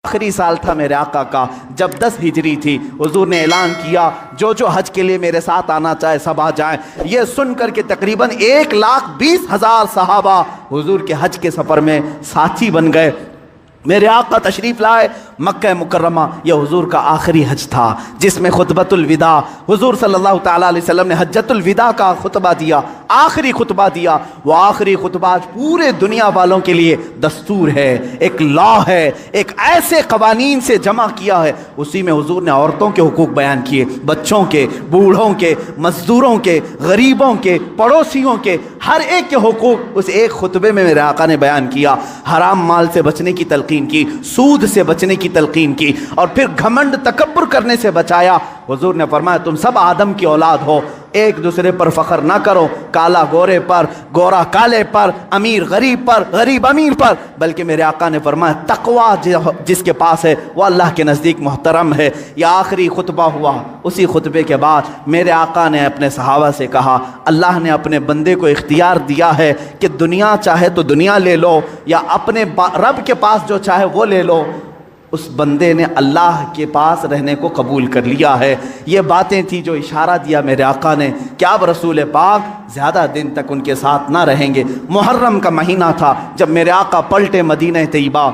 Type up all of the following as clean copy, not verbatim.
آخری سال تھا میرے آقا کا، جب 10 ہجری تھی، حضور نے اعلان کیا جو حج کے لیے میرے ساتھ آنا چاہے سب آ جائیں۔ یہ سن کر کے تقریباً 1,20,000 صحابہ حضور کے حج کے سفر میں ساتھی بن گئے۔ میرے آقا تشریف لائے مکہ مکرمہ، یہ حضور کا آخری حج تھا جس میں خطبۃ الوداع حضور صلی اللہ تعالیٰ علیہ وسلم نے حجۃ الوداع کا خطبہ دیا، آخری خطبہ دیا۔ وہ آخری خطبہ آج پورے دنیا والوں کے لیے دستور ہے، ایک لا ہے، ایک ایسے قوانین سے جمع کیا ہے۔ اسی میں حضور نے عورتوں کے حقوق بیان کیے، بچوں کے، بوڑھوں کے، مزدوروں کے، غریبوں کے، پڑوسیوں کے، ہر ایک کے حقوق اس ایک خطبے میں میرے آقا نے بیان کیا۔ حرام مال سے بچنے کی تلقین کی، سود سے بچنے کی تلقین کی، اور پھر گھمنڈ تکبر کرنے سے بچایا۔ حضور نے فرمایا تم سب آدم کی اولاد ہو، ایک دوسرے پر فخر نہ کرو، کالا گورے پر، گورا کالے پر، امیر غریب پر، غریب امیر پر، بلکہ میرے آقا نے فرمایا تقوی جس کے پاس ہے وہ اللہ کے نزدیک محترم ہے۔ یہ آخری خطبہ ہوا۔ اسی خطبے کے بعد میرے آقا نے اپنے صحابہ سے کہا اللہ نے اپنے بندے کو اختیار دیا ہے کہ دنیا چاہے تو دنیا لے لو یا اپنے رب کے پاس جو چاہے وہ لے لو۔ اس بندے نے اللہ کے پاس رہنے کو قبول کر لیا ہے۔ یہ باتیں تھیں جو اشارہ دیا میرے آقا نے کہ اب رسول پاک زیادہ دن تک ان کے ساتھ نہ رہیں گے۔ محرم کا مہینہ تھا جب میرے آقا پلٹے مدینہ طیبہ،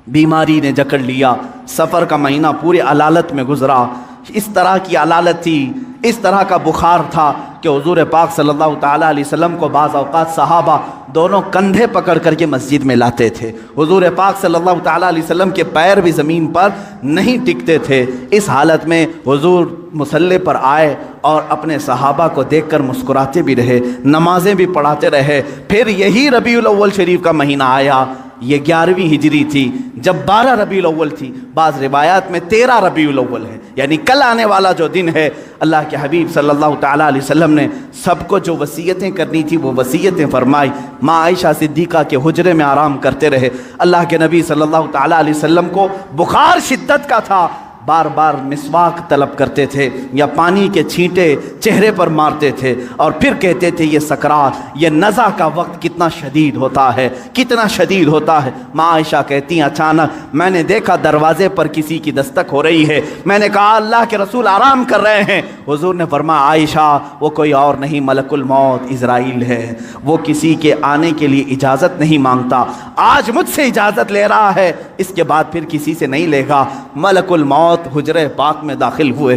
بیماری نے جکڑ لیا، سفر کا مہینہ پورے علالت میں گزرا۔ اس طرح کی علالت تھی، اس طرح کا بخار تھا کہ حضور پاک صلی اللہ تعالیٰ علیہ وسلم کو بعض اوقات صحابہ دونوں کندھے پکڑ کر کے مسجد میں لاتے تھے۔ حضور پاک صلی اللہ تعالیٰ علیہ وسلم کے پیر بھی زمین پر نہیں ٹکتے تھے۔ اس حالت میں حضور مصلی پر آئے اور اپنے صحابہ کو دیکھ کر مسکراتے بھی رہے، نمازیں بھی پڑھاتے رہے۔ پھر یہی ربیع الاول شریف کا مہینہ آیا، یہ 11ویں ہجری تھی، جب 12 ربیع الاول تھی، بعض روایات میں 13 ربیع الاول ہے، یعنی کل آنے والا جو دن ہے۔ اللہ کے حبیب صلی اللہ تعالیٰ علیہ وسلم نے سب کو جو وصیتیں کرنی تھی وہ وصیتیں فرمائی۔ ماں عائشہ صدیقہ کے حجرے میں آرام کرتے رہے۔ اللہ کے نبی صلی اللہ تعالیٰ علیہ وسلم کو بخار شدت کا تھا، بار بار مسواک طلب کرتے تھے یا پانی کے چھینٹے چہرے پر مارتے تھے، اور پھر کہتے تھے یہ سکرات، یہ نزع کا وقت کتنا شدید ہوتا ہے، کتنا شدید ہوتا ہے۔ ماں عائشہ کہتی ہیں اچانک میں نے دیکھا دروازے پر کسی کی دستک ہو رہی ہے، میں نے کہا اللہ کے رسول آرام کر رہے ہیں۔ حضور نے فرمایا عائشہ وہ کوئی اور نہیں ملک الموت عزرائیل ہے، وہ کسی کے آنے کے لیے اجازت نہیں مانگتا، آج مجھ سے اجازت لے رہا ہے، اس کے بعد پھر کسی سے نہیں لے گا۔ ملک الموت حجرے پاک میں داخل ہوئے۔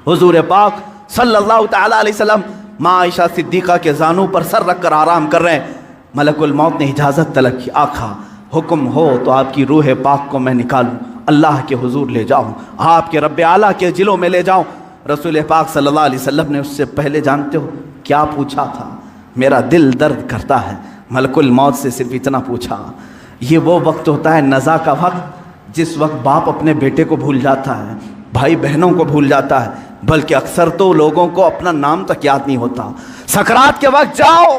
حضور پاک صلی اللہ تعالیٰ علیہ وسلم ماں عائشہ صدیقہ کے زانوں پر سر رکھ کر آرام کر رہے ہیں۔ ملک الموت نے اجازت طلب کی، آقا حکم ہو تو آپ کی روح پاک کو میں نکالوں، اللہ کے حضور لے جاؤں، آپ کے رب اعلیٰ کے جلوں میں لے جاؤں۔ رسول پاک صلی اللہ علیہ وسلم نے اس سے پہلے جانتے ہو کیا پوچھا تھا؟ میرا دل درد کرتا ہے۔ ملک الموت سے صرف اتنا پوچھا، یہ وہ وقت ہوتا ہے نزع کا وقت جس وقت باپ اپنے بیٹے کو بھول جاتا ہے، بھائی بہنوں کو بھول جاتا ہے، بلکہ اکثر تو لوگوں کو اپنا نام تک یاد نہیں ہوتا۔ سکرات کے وقت جاؤ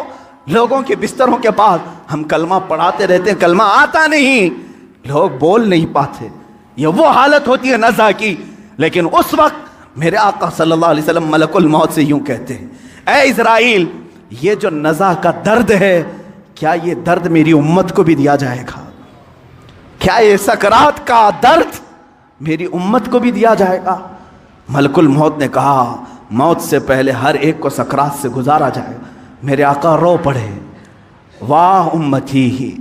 لوگوں کے بستروں کے پاس، ہم کلمہ پڑھاتے رہتے ہیں، کلمہ آتا نہیں، لوگ بول نہیں پاتے، یہ وہ حالت ہوتی ہے نزع کی۔ لیکن اس وقت میرے آقا صلی اللہ علیہ وسلم ملک الموت سے یوں کہتے ہیں اے اسرائیل، یہ جو نزع کا درد ہے کیا یہ درد میری امت کو بھی دیا جائے گا؟ کیا یہ سکرات کا درد میری امت کو بھی دیا جائے گا؟ ملک الموت نے کہا موت سے پہلے ہر ایک کو سکرات سے گزارا جائے گا۔ میرے آقا رو پڑے، واہ امتی،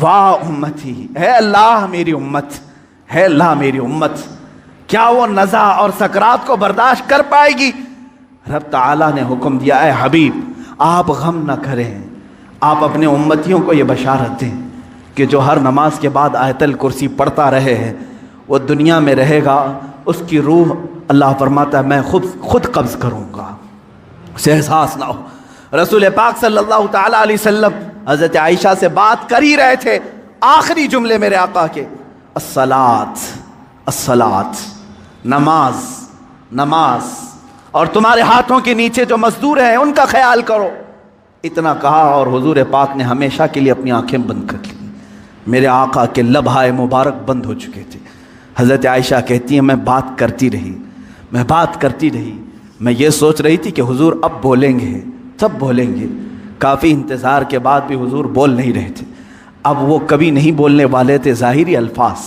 واہ امتی، اے اللہ میری امت، اے اللہ میری امت، کیا وہ نزع اور سکرات کو برداشت کر پائے گی؟ رب تعالیٰ نے حکم دیا اے حبیب آپ غم نہ کریں، آپ اپنے امتیوں کو یہ بشارت دیں کہ جو ہر نماز کے بعد آیت الکرسی پڑھتا رہے ہیں وہ دنیا میں رہے گا، اس کی روح اللہ فرماتا ہے میں خود قبض کروں گا، اسے احساس نہ ہو۔ رسول پاک صلی اللہ تعالیٰ علیہ وسلم حضرت عائشہ سے بات کر ہی رہے تھے، آخری جملے میرے آقا کے الصلاۃ الصلاۃ، نماز نماز، اور تمہارے ہاتھوں کے نیچے جو مزدور ہیں ان کا خیال کرو۔ اتنا کہا اور حضور پاک نے ہمیشہ کے لیے اپنی آنکھیں بند کر لی۔ میرے آقا کے لبھائے مبارک بند ہو چکے تھے۔ حضرت عائشہ کہتی ہیں میں بات کرتی رہی، میں بات کرتی رہی، میں یہ سوچ رہی تھی کہ حضور اب بولیں گے، تب بولیں گے۔ کافی انتظار کے بعد بھی حضور بول نہیں رہے تھے۔ اب وہ کبھی نہیں بولنے والے تھے ظاہری الفاظ،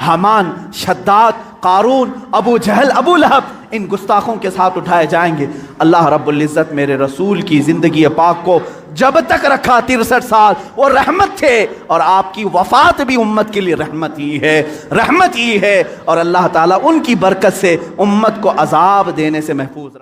حامان، شداد، قارون، ابو جہل، ابو لہب ان گستاخوں کے ساتھ اٹھائے جائیں گے۔ اللہ رب العزت میرے رسول کی زندگی پاک کو جب تک رکھا 63 سال وہ رحمت تھے، اور آپ کی وفات بھی امت کے لیے رحمت ہی ہے، رحمت ہی ہے، اور اللہ تعالیٰ ان کی برکت سے امت کو عذاب دینے سے محفوظ رکھا۔